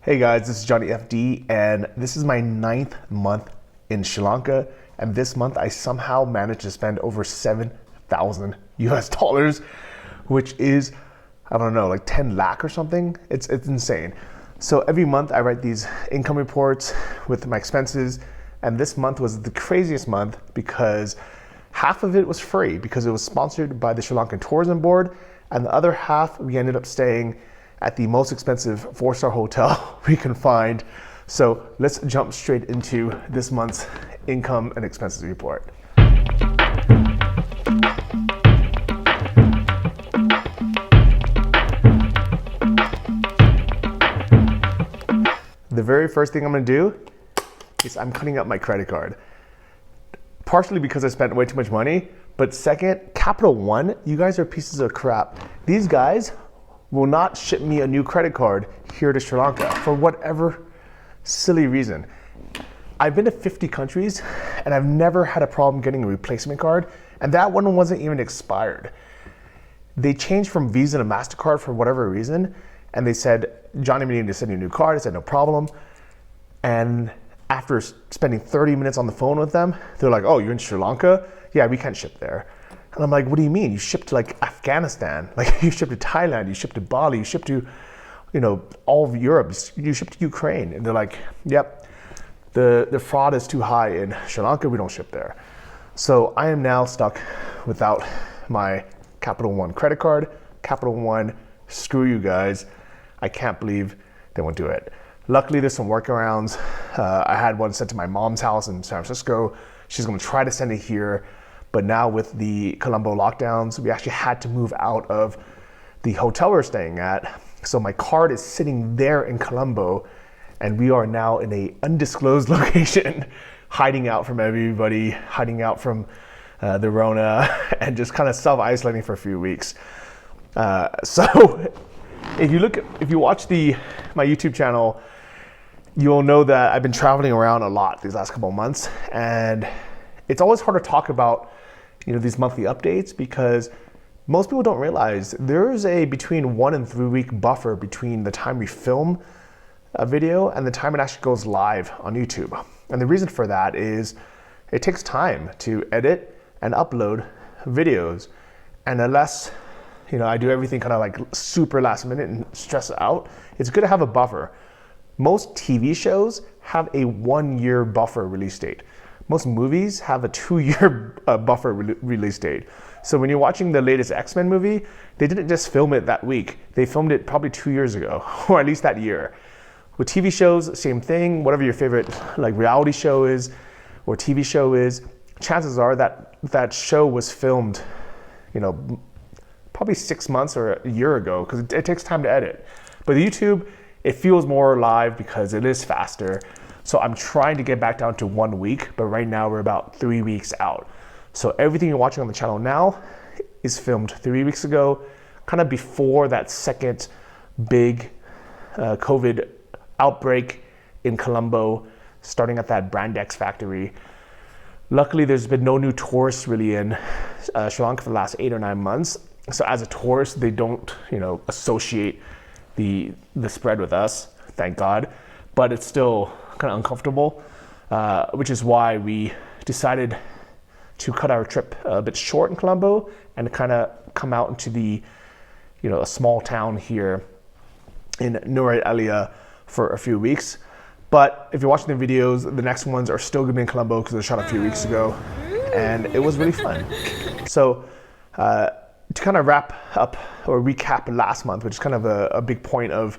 Hey guys, this is Johnny FD, and this is my 9th month in Sri Lanka. And this month I somehow managed to spend over 7,000 US dollars, which is, I don't know, like 10 lakh or something. It's insane. So every month I write these income reports with my expenses, and this month was the craziest month because half of it was free because it was sponsored by the Sri Lankan Tourism Board, and the other half we ended up staying at the most expensive 4-star hotel we can find. So let's jump straight into this month's income and expenses report. The very first thing I'm gonna do is I'm cutting up my credit card. Partially because I spent way too much money, but second, Capital One, you guys are pieces of crap. These guys will not ship me a new credit card here to Sri Lanka for whatever silly reason. I've been to 50 countries and I've never had a problem getting a replacement card, and that one wasn't even expired. They changed from Visa to MasterCard for whatever reason, and they said, Johnny, we need to send you a new card. I said, no problem. And after spending 30 minutes on the phone with them, they're like, oh, you're in Sri Lanka? Yeah, we can't ship there. And I'm like, what do you mean? You ship to like Afghanistan, like you ship to Thailand, you ship to Bali, you ship to, all of Europe, you ship to Ukraine. And they're like, yep, the fraud is too high in Sri Lanka, we don't ship there. So I am now stuck without my Capital One credit card. Capital One, screw you guys. I can't believe they won't do it. Luckily, there's some workarounds. I had one sent to my mom's house in San Francisco. She's gonna try to send it here. But now with the Colombo lockdowns, we actually had to move out of the hotel we're staying at. So my card is sitting there in Colombo, and we are now in a undisclosed location, hiding out from everybody, hiding out from the Rona, and just kind of self-isolating for a few weeks. So if you watch my YouTube channel, you'll know that I've been traveling around a lot these last couple of months, and it's always hard to talk about these monthly updates because most people don't realize there's a between 1 and 3 week buffer between the time we film a video and the time it actually goes live on YouTube. And the reason for that is it takes time to edit and upload videos. And unless I do everything kind of like super last minute and stress it out, it's good to have a buffer. Most TV shows have a 1-year buffer release date. Most movies have a 2-year buffer release date. So when you're watching the latest X-Men movie, they didn't just film it that week. They filmed it probably 2 years ago, or at least that year. With TV shows, same thing. Whatever your favorite like reality show is or TV show is, chances are that show was filmed, probably 6 months or a year ago, because it takes time to edit. But YouTube, it feels more live because it is faster. So I'm trying to get back down to 1 week, but right now we're about 3 weeks out. So everything you're watching on the channel now is filmed 3 weeks ago, kind of before that second big COVID outbreak in Colombo, starting at that Brandex factory. Luckily, there's been no new tourists really in Sri Lanka for the last 8 or 9 months. So as a tourist, they don't, associate the spread with us, thank God. But it's still kind of uncomfortable, which is why we decided to cut our trip a bit short in Colombo and kind of come out into the, a small town here in Nuwara Eliya for a few weeks. But if you're watching the videos, the next ones are still gonna be in Colombo because they're shot a few weeks ago, and it was really fun. So to kind of wrap up or recap last month, which is kind of a big point of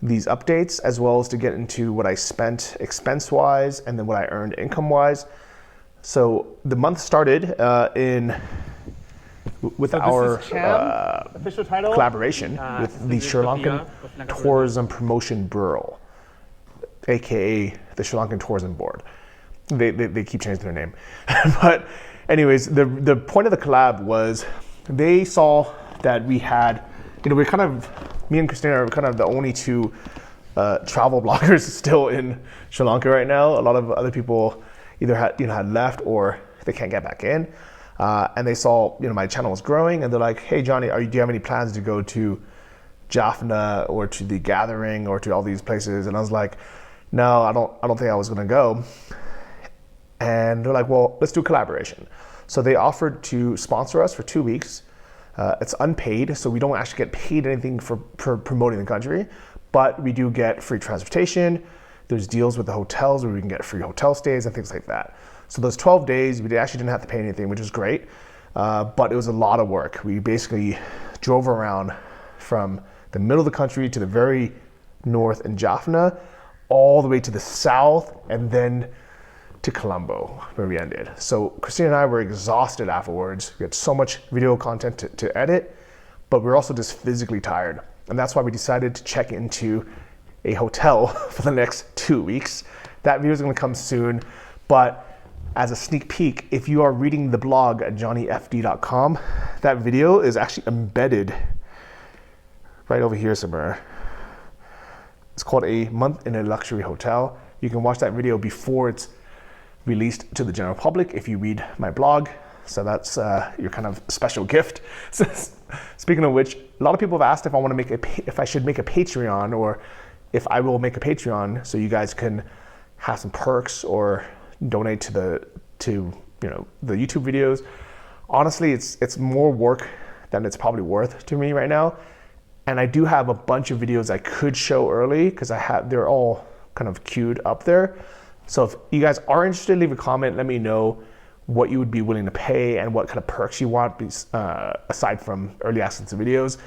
these updates, as well as to get into what I spent expense-wise and then what I earned income-wise. So the month started with our official title, collaboration with the Sri Lankan Tourism Promotion Bureau, aka the Sri Lankan Tourism Board. They keep changing their name. But anyways, the point of the collab was they saw that we had, we're kind of, me and Christina are kind of the only two travel bloggers still in Sri Lanka right now. A lot of other people either had left or they can't get back in. And they saw, my channel was growing, and they're like, hey, Johnny, do you have any plans to go to Jaffna or to the Gathering or to all these places. And I was like, no, I don't think I was gonna go. And they're like, well, let's do a collaboration. So they offered to sponsor us for 2 weeks. It's unpaid, so we don't actually get paid anything for promoting the country, but we do get free transportation. There's deals with the hotels where we can get free hotel stays and things like that. So those 12 days, we actually didn't have to pay anything, which was great, but it was a lot of work. We basically drove around from the middle of the country to the very north in Jaffna, all the way to the south, and then to Colombo, where we ended. So Christina and I were exhausted afterwards. We had so much video content to edit, but we were also just physically tired. And that's why we decided to check into a hotel for the next 2 weeks. That video is gonna come soon, but as a sneak peek, if you are reading the blog at johnnyfd.com, that video is actually embedded right over here somewhere. It's called A Month in a Luxury Hotel. You can watch that video before it's released to the general public if you read my blog. So that's your kind of special gift. So, speaking of which, a lot of people have asked if I should make a Patreon, or if I will make a Patreon so you guys can have some perks or donate to the YouTube videos. Honestly, it's more work than it's probably worth to me right now. And I do have a bunch of videos I could show early because they're all kind of queued up there. So if you guys are interested, leave a comment. Let me know what you would be willing to pay and what kind of perks you want aside from early access to videos.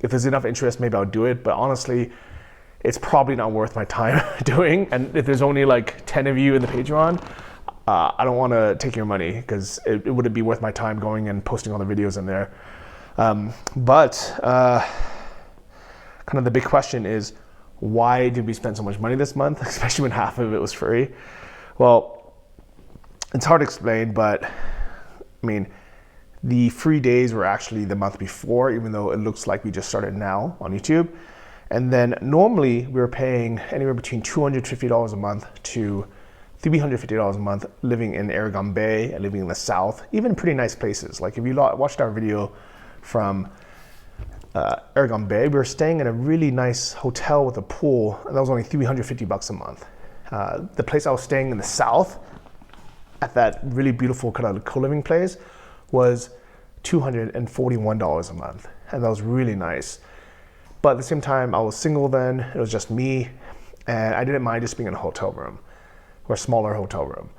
If there's enough interest, maybe I'll do it. But honestly, it's probably not worth my time doing. And if there's only like 10 of you in the Patreon, I don't want to take your money because it wouldn't be worth my time going and posting all the videos in there. But kind of the big question is, why did we spend so much money this month, especially when half of it was free? Well, it's hard to explain, but I mean, the free days were actually the month before, even though it looks like we just started now on YouTube. And then normally we were paying anywhere between $250 a month to $350 a month living in Aragon Bay and living in the south, even pretty nice places. Like if you watched our video from Aragon Bay, we were staying in a really nice hotel with a pool, and that was only $350 a month. The place I was staying in the south, at that really beautiful kind of co-living place, was $241 a month, and that was really nice. But at the same time, I was single then, it was just me, and I didn't mind just being in a hotel room, or a smaller hotel room.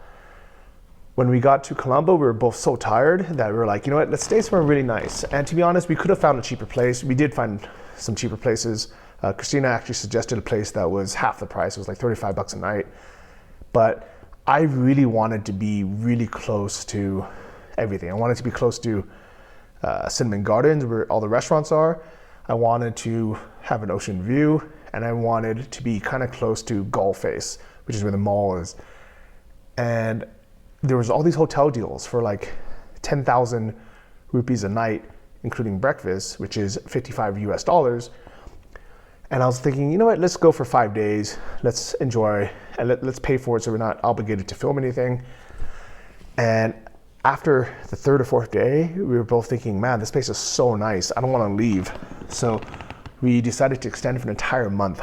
When we got to Colombo, we were both so tired that we were like, you know what, let's stay somewhere really nice. And to be honest, we could have found a cheaper place. We did find some cheaper places. Christina actually suggested a place that was half the price. It was like $35 a night. But I really wanted to be really close to everything. I wanted to be close to Cinnamon Gardens, where all the restaurants are. I wanted to have an ocean view, and I wanted to be kind of close to Gull Face, which is where the mall is. And there was all these hotel deals for like 10,000 rupees a night, including breakfast, which is $55 US. And I was thinking, you know what, let's go for 5 days. Let's enjoy, and let's pay for it so we're not obligated to film anything. And after the third or fourth day, we were both thinking, man, this place is so nice. I don't want to leave. So we decided to extend it for an entire month,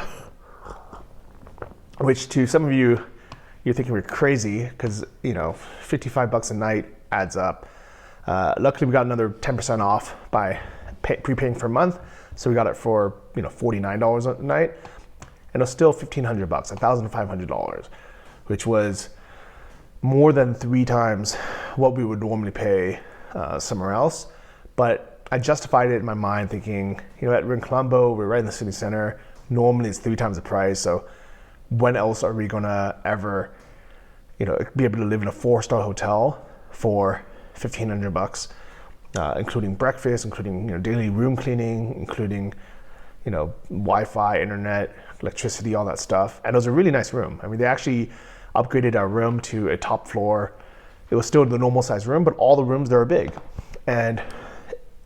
which to some of you, you're thinking we're crazy because, you know, $55 a night adds up. Luckily, we got another 10% off by prepaying for a month. So we got it for, you know, $49 a night. And it was still $1,500, $1,500, which was more than 3 times what we would normally pay somewhere else. But I justified it in my mind thinking, you know what, we're in Colombo, we're right in the city center. Normally it's 3 times the price. So when else are we gonna ever, you know, be able to live in a 4-star hotel for $1,500, including breakfast, including, you know, daily room cleaning, including, you know, Wi-Fi, internet, electricity, all that stuff. And it was a really nice room. I mean, they actually upgraded our room to a top floor. It was still the normal size room, but all the rooms there were big. And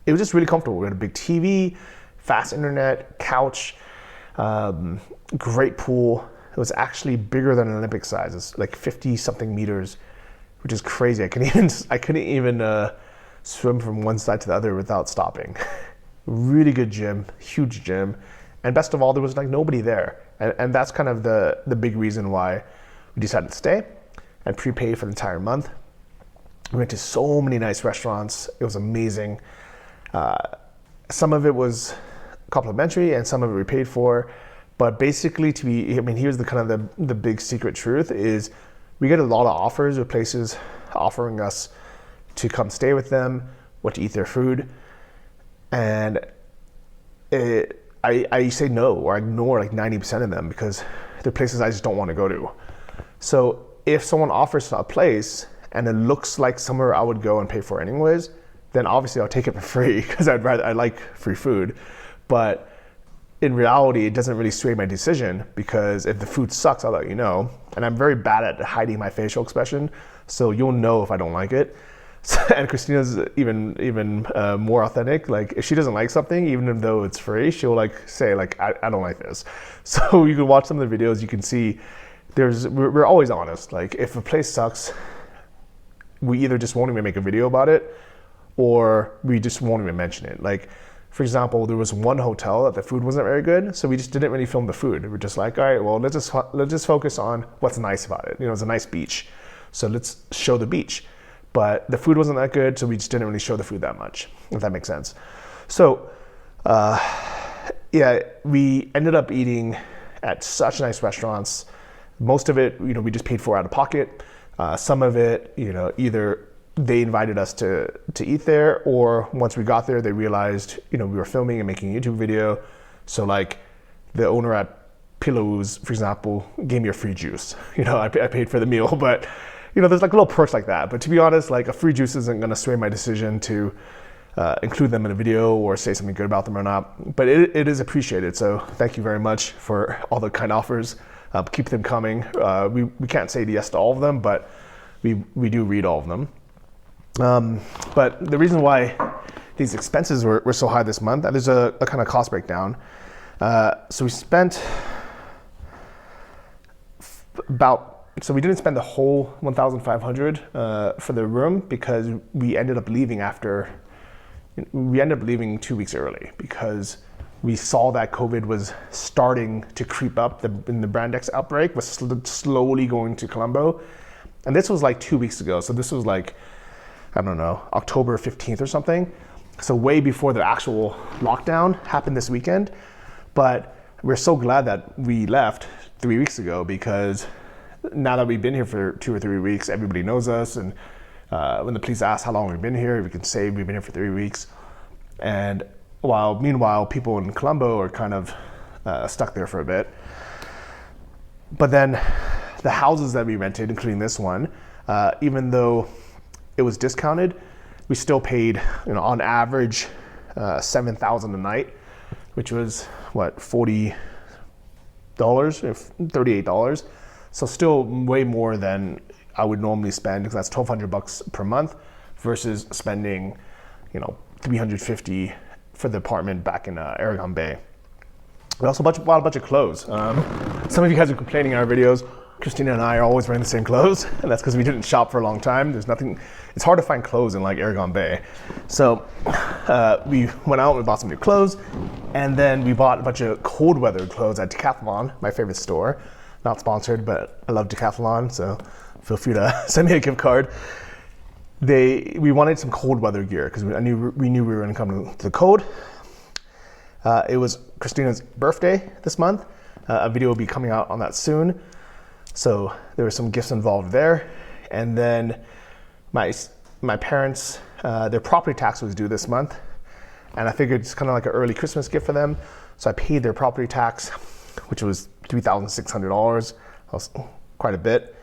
it was just really comfortable. We had a big TV, fast internet, couch, great pool. It was actually bigger than an Olympic size. It's like 50 something meters, which is crazy. I couldn't even swim from one side to the other without stopping. Really good gym, huge gym. And best of all, there was like nobody there. And that's kind of the big reason why we decided to stay and prepay for the entire month. We went to so many nice restaurants. It was amazing. Some of it was complimentary and some of it we paid for. But basically, here's the kind of the big secret truth is we get a lot of offers with places offering us to come stay with them or to eat their food. And I say no or ignore like 90% of them because they're places I just don't want to go to. So if someone offers a place and it looks like somewhere I would go and pay for anyways, then obviously I'll take it for free because I like free food. But in reality, it doesn't really sway my decision because if the food sucks, I'll let you know. And I'm very bad at hiding my facial expression, so you'll know if I don't like it. And Christina's even more authentic. Like if she doesn't like something, even though it's free, she'll like say like I don't like this. So you can watch some of the videos, you can see we're always honest. Like if a place sucks, we either just won't even make a video about it or we just won't even mention it. Like for example, there was one hotel that the food wasn't very good, so we just didn't really film the food. We're just like, all right, well, let's just focus on what's nice about it. You know, it's a nice beach, so let's show the beach. But the food wasn't that good, so we just didn't really show the food that much, if that makes sense. So, we ended up eating at such nice restaurants. Most of it, we just paid for out of pocket. Some of it, either they invited us to eat there, or once we got there, they realized, we were filming and making a YouTube video. So like the owner at Pillows, for example, gave me a free juice. I paid for the meal, but there's like little perks like that. But to be honest, like a free juice isn't gonna sway my decision to include them in a video or say something good about them or not. But it is appreciated. So thank you very much for all the kind offers. Keep them coming. We can't say yes to all of them, but we do read all of them. But the reason why these expenses were so high this month, there's a kind of cost breakdown. So we spent so we didn't spend the whole 1,500 for the room because we ended up leaving 2 weeks early because we saw that COVID was starting to creep up. In the Brand X outbreak was slowly going to Colombo. And this was like 2 weeks ago. So this was like, I don't know, October 15th or something. So way before the actual lockdown happened this weekend. But we're so glad that we left 3 weeks ago because now that we've been here for 2 or 3 weeks, everybody knows us. And when the police ask how long we've been here, we can say we've been here for 3 weeks. And meanwhile, people in Colombo are kind of stuck there for a bit. But then the houses that we rented, including this one, even though it was discounted, we still paid, on average, $7,000 a night, which was what, $40, $38. So still way more than I would normally spend because that's $1,200 per month versus spending, $350 for the apartment back in Aragon Bay. We also bought a bunch of clothes. Some of you guys are complaining in our videos. Christina and I are always wearing the same clothes, and that's because we didn't shop for a long time. It's hard to find clothes in like Aragon Bay. So we went out and we bought some new clothes, and then we bought a bunch of cold weather clothes at Decathlon, my favorite store. Not sponsored, but I love Decathlon, so feel free to send me a gift card. We wanted some cold weather gear because we knew we were going to come to the cold. It was Christina's birthday this month. A video will be coming out on that soon. So there were some gifts involved there. And then my parents, their property tax was due this month. And I figured it's kind of like an early Christmas gift for them. So I paid their property tax, which was $3,600. That was quite a bit.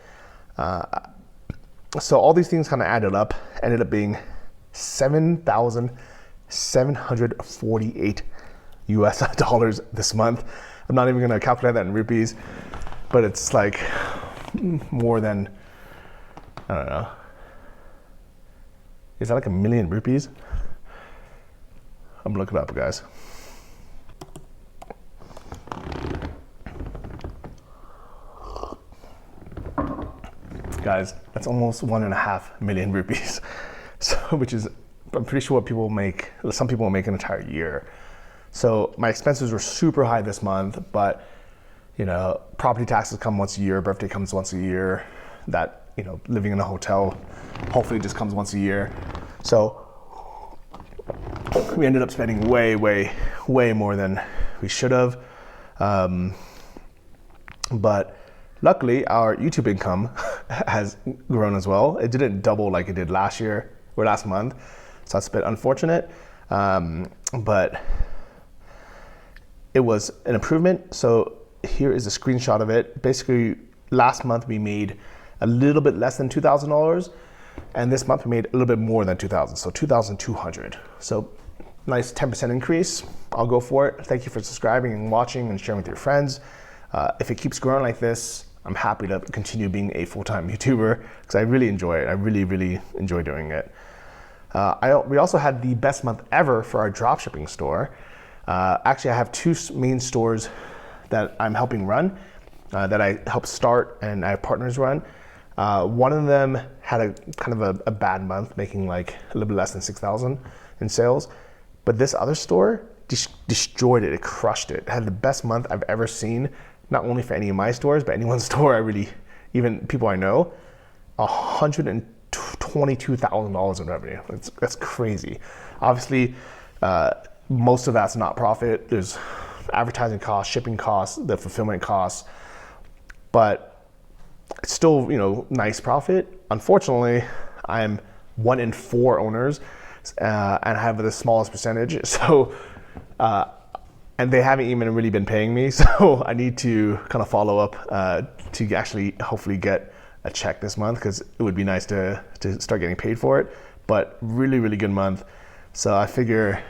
So all these things kind of added up, ended up being $7,748 US this month. I'm not even going to calculate that in rupees, but it's like more than, I don't know. Is that like 1 million rupees? I'm looking it up, guys. Guys, that's almost 1.5 million rupees. So, which is, I'm pretty sure what some people make an entire year. So my expenses were super high this month, but you know, property taxes come once a year, birthday comes once a year, that, you know, living in a hotel hopefully just comes once a year. So we ended up spending way more than we should have. But luckily our YouTube income has grown as well. It didn't double like it did last year or last month. So that's a bit unfortunate. But it was an improvement. So here is a screenshot of it. Basically, last month we made a little bit less than $2,000, and this month we made a little bit more than 2,000, so 2,200. So nice 10% increase. I'll go for it. Thank you for subscribing and watching and sharing with your friends. If it keeps growing like this, I'm happy to continue being a full-time YouTuber because I really enjoy it. I really enjoy doing it. We also had the best month ever for our dropshipping store. Actually, I have two main stores that I'm helping run, that I help start and I have partners run. One of them had a kind of a bad month, making like a little bit less than 6,000 in sales. But this other store destroyed it. It crushed it. It had the best month I've ever seen, not only for any of my stores, but anyone's store. Even people I know, $122,000 in revenue. That's crazy. Obviously, most of that's not profit. There's advertising costs, shipping costs, the fulfillment costs, but it's still, you know, nice profit. Unfortunately, I'm 1 in 4 owners, and I have the smallest percentage. So, and they haven't even really been paying me. So I need to kind of follow up to actually hopefully get a check this month, because it would be nice to start getting paid for it. But really good month. So I figure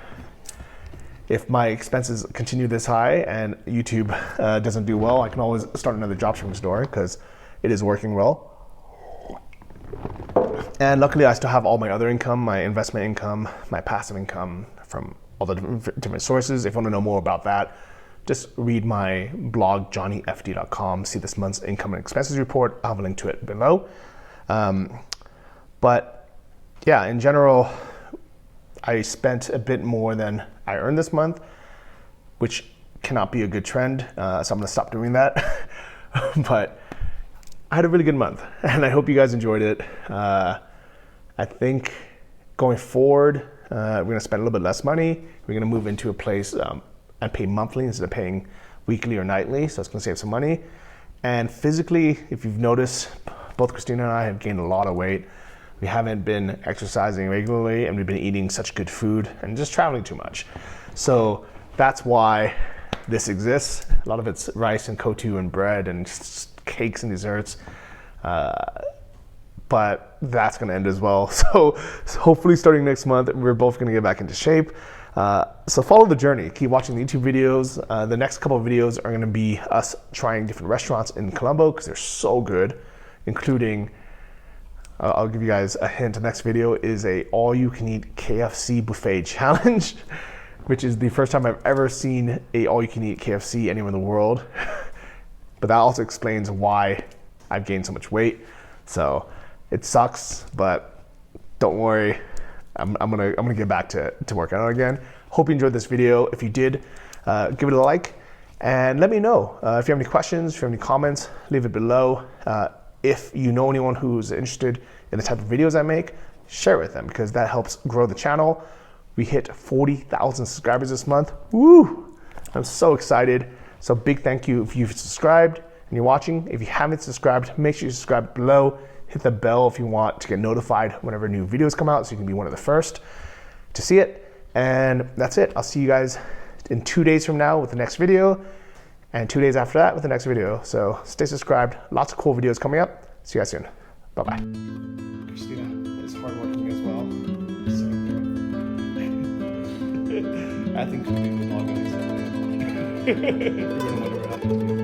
if my expenses continue this high and YouTube doesn't do well, I can always start another dropshipping store because it is working well. And luckily I still have all my other income, my investment income, my passive income from all the different sources. If you want to know more about that, just read my blog, johnnyfd.com, see this month's income and expenses report. I'll have a link to it below. But yeah, in general, I spent a bit more than I earned this month, which cannot be a good trend. So I'm gonna stop doing that. But I had a really good month and I hope you guys enjoyed it. I think going forward, we're gonna spend a little bit less money. We're gonna move into a place and pay monthly instead of paying weekly or nightly. So it's gonna save some money. And physically, if you've noticed, both Christina and I have gained a lot of weight. We haven't been exercising regularly and we've been eating such good food and just traveling too much. So that's why this exists. A lot of it's rice and kotu and bread and cakes and desserts. But that's gonna end as well. So hopefully starting next month, we're both gonna get back into shape. So follow the journey, keep watching the YouTube videos. The next couple of videos are gonna be us trying different restaurants in Colombo because they're so good, including, I'll give you guys a hint. The next video is a all-you-can-eat KFC buffet challenge, which is the first time I've ever seen a all-you-can-eat KFC anywhere in the world. But that also explains why I've gained so much weight. So it sucks, but don't worry. I'm gonna get back to working out again. Hope you enjoyed this video. If you did, give it a like and let me know if you have any questions, if you have any comments, leave it below. If you know anyone who's interested in the type of videos I make, share it with them because that helps grow the channel. We hit 40,000 subscribers this month. Woo! I'm so excited. So big thank you if you've subscribed and you're watching. If you haven't subscribed, make sure you subscribe below. Hit the bell if you want to get notified whenever new videos come out so you can be one of the first to see it. And that's it. I'll see you guys in 2 days from now with the next video. And 2 days after that with the next video. So stay subscribed. Lots of cool videos coming up. See you guys soon. Bye-bye. Christina is hardworking as well. So good. I think she'll be vlogging this. You're gonna wonder what happened to me.